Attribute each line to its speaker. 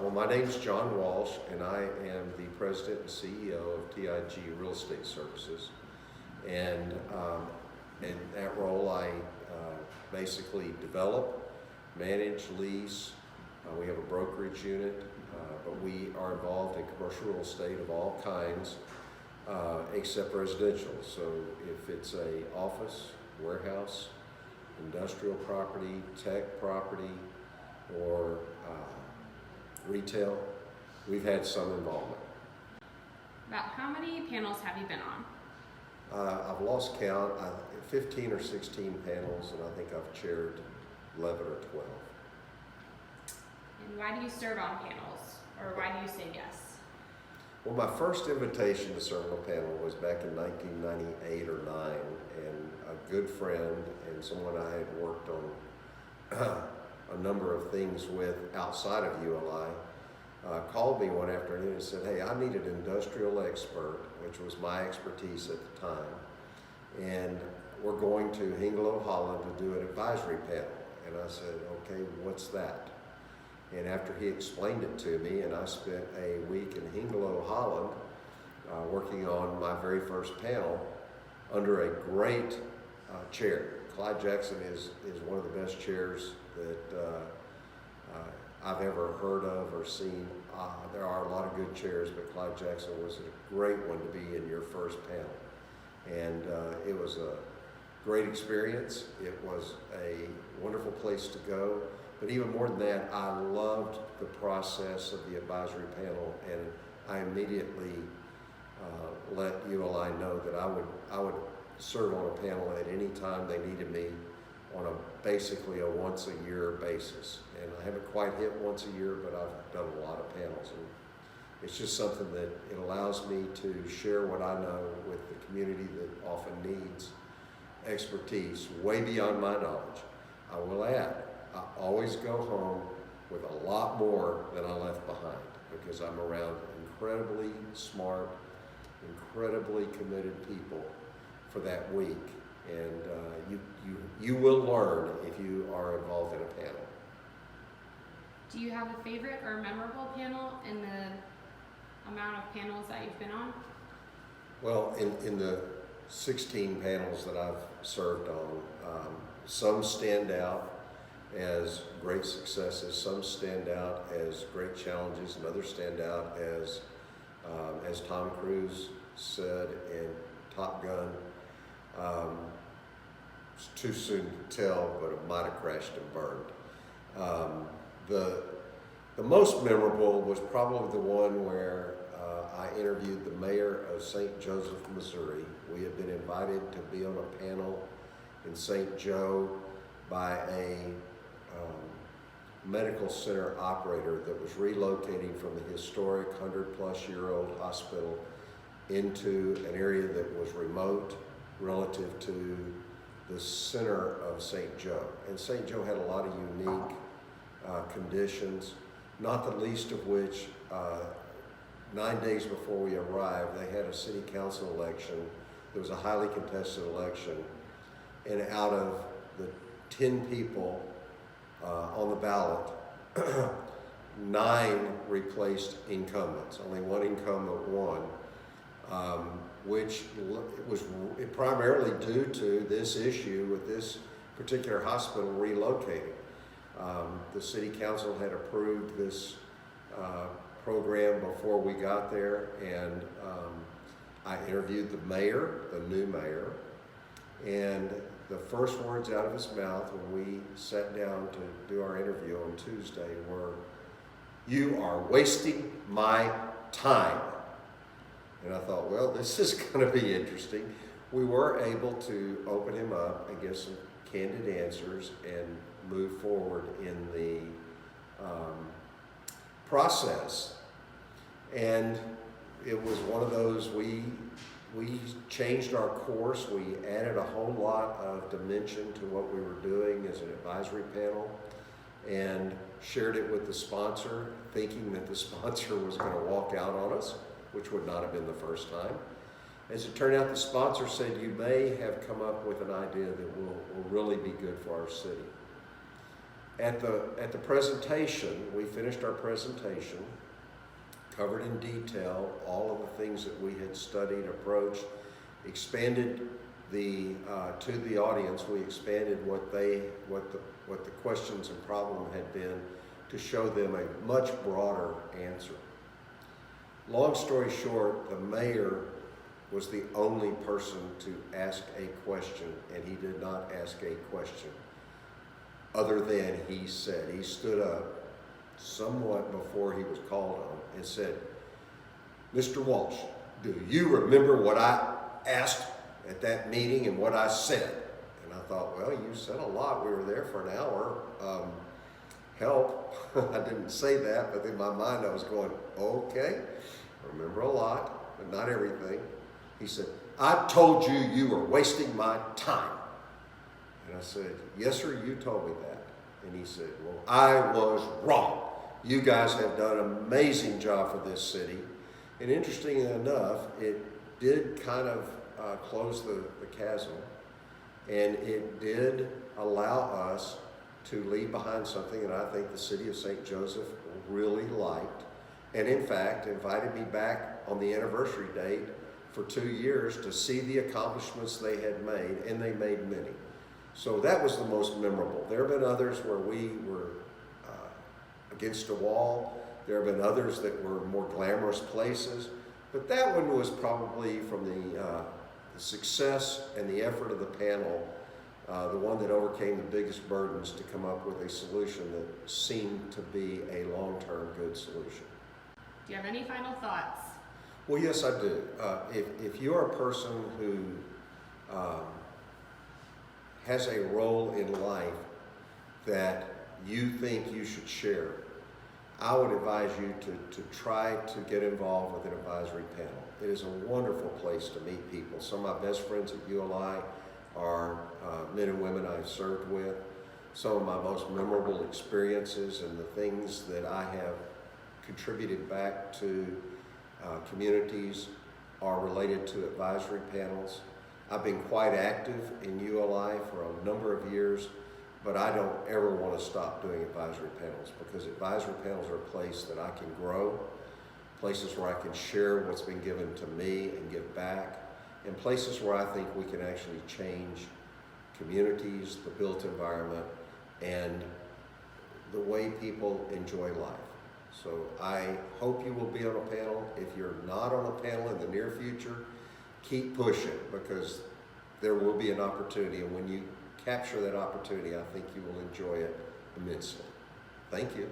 Speaker 1: Well, my name's John Walsh, and I am the president and CEO of TIG Real Estate Services. And in that role, I basically develop, manage, lease. We have a brokerage unit, but we are involved in commercial real estate of all kinds, except residential. So if it's a office, warehouse, industrial property, tech property, or retail, we've had some involvement.
Speaker 2: About how many panels have you been on?
Speaker 1: I've lost count, 15 or 16 panels, and I think I've chaired 11 or 12.
Speaker 2: And why do you serve on panels, or why do you say yes?
Speaker 1: Well, my first invitation to serve on a panel was back in 1998 or 9, and a good friend and someone I had worked on a number of things with outside of ULI called me one afternoon and said, hey, I need an industrial expert, which was my expertise at the time, and we're going to Hengelo, Holland to do an advisory panel. And I said, okay, what's that? And after he explained it to me, and I spent a week in Hengelo, Holland, working on my very first panel under a great chair. Clyde Jackson is one of the best chairs that I've ever heard of or seen. There are a lot of good chairs, but Clyde Jackson was a great one to be in your first panel. And it was a great experience. It was a wonderful place to go. But even more than that, I loved the process of the advisory panel, and I immediately let ULI know that I would serve on a panel at any time they needed me on basically a once a year basis. And I haven't quite hit once a year, but I've done a lot of panels. And it's just something that it allows me to share what I know with the community that often needs expertise way beyond my knowledge. I will add, I always go home with a lot more than I left behind, because I'm around incredibly smart, incredibly committed people for that week. And you will learn if you are involved in a panel.
Speaker 2: Do you have a favorite or memorable panel in the amount of panels that you've been on?
Speaker 1: Well, in the 16 panels that I've served on, some stand out as great successes, some stand out as great challenges, and others stand out as Tom Cruise said in Top Gun, it's too soon to tell, but it might have crashed and burned. The most memorable was probably the one where I interviewed the mayor of St. Joseph, Missouri. We had been invited to be on a panel in St. Joe by a medical center operator that was relocating from the historic 100-plus-year-old hospital into an area that was remote relative to the center of St. Joe. And St. Joe had a lot of unique conditions, not the least of which 9 days before we arrived, they had a city council election. It was a highly contested election, and out of the 10 people on the ballot, 9 replaced incumbents. Only one incumbent won, which was primarily due to this issue with this particular hospital relocating. The city council had approved this program before we got there, and I interviewed the mayor, the new mayor, and the first words out of his mouth when we sat down to do our interview on Tuesday were, "You are wasting my time." And I thought, well, this is going to be interesting. We were able to open him up and get some candid answers and move forward in the process. And it was one of those, we changed our course. We added a whole lot of dimension to what we were doing as an advisory panel and shared it with the sponsor, thinking that the sponsor was going to walk out on us, which would not have been the first time. As it turned out, the sponsor said, you may have come up with an idea that will really be good for our city. At the presentation, we finished our presentation, covered in detail all of the things that we had studied, approached, expanded to the audience. We expanded what the questions and problem had been to show them a much broader answer. Long story short, the mayor was the only person to ask a question, and he did not ask a question other than he said. He stood up somewhat before he was called on and said, "Mr. Walsh, do you remember what I asked at that meeting and what I said?" And I thought, well, you said a lot. We were there for an hour. Help. I didn't say that, but in my mind I was going, okay, I remember a lot, but not everything. He said, "I told you you were wasting my time." And I said, "Yes, sir, you told me that." And he said, "Well, I was wrong. You guys have done an amazing job for this city." And interestingly enough, it did kind of close the chasm, and it did allow us to leave behind something that I think the city of St. Joseph really liked, and in fact invited me back on the anniversary date for 2 years to see the accomplishments they had made, and they made many. So that was the most memorable. There have been others where we were against a wall. There have been others that were more glamorous places, but that one was probably, from the success and the effort of the panel, the one that overcame the biggest burdens to come up with a solution that seemed to be a long-term good solution.
Speaker 2: Do you have any final thoughts?
Speaker 1: Well, yes, I do. If you're a person who has a role in life that you think you should share, I would advise you to try to get involved with an advisory panel. It is a wonderful place to meet people. Some of my best friends at ULI are men and women I've served with. Some of my most memorable experiences and the things that I have contributed back to communities are related to advisory panels. I've been quite active in ULI for a number of years, but I don't ever want to stop doing advisory panels, because advisory panels are a place that I can grow, places where I can share what's been given to me and give back, and places where I think we can actually change communities, the built environment, and the way people enjoy life. So I hope you will be on a panel. If you're not on a panel in the near future, keep pushing, because there will be an opportunity, and when you capture that opportunity, I think you will enjoy it immensely. Thank you.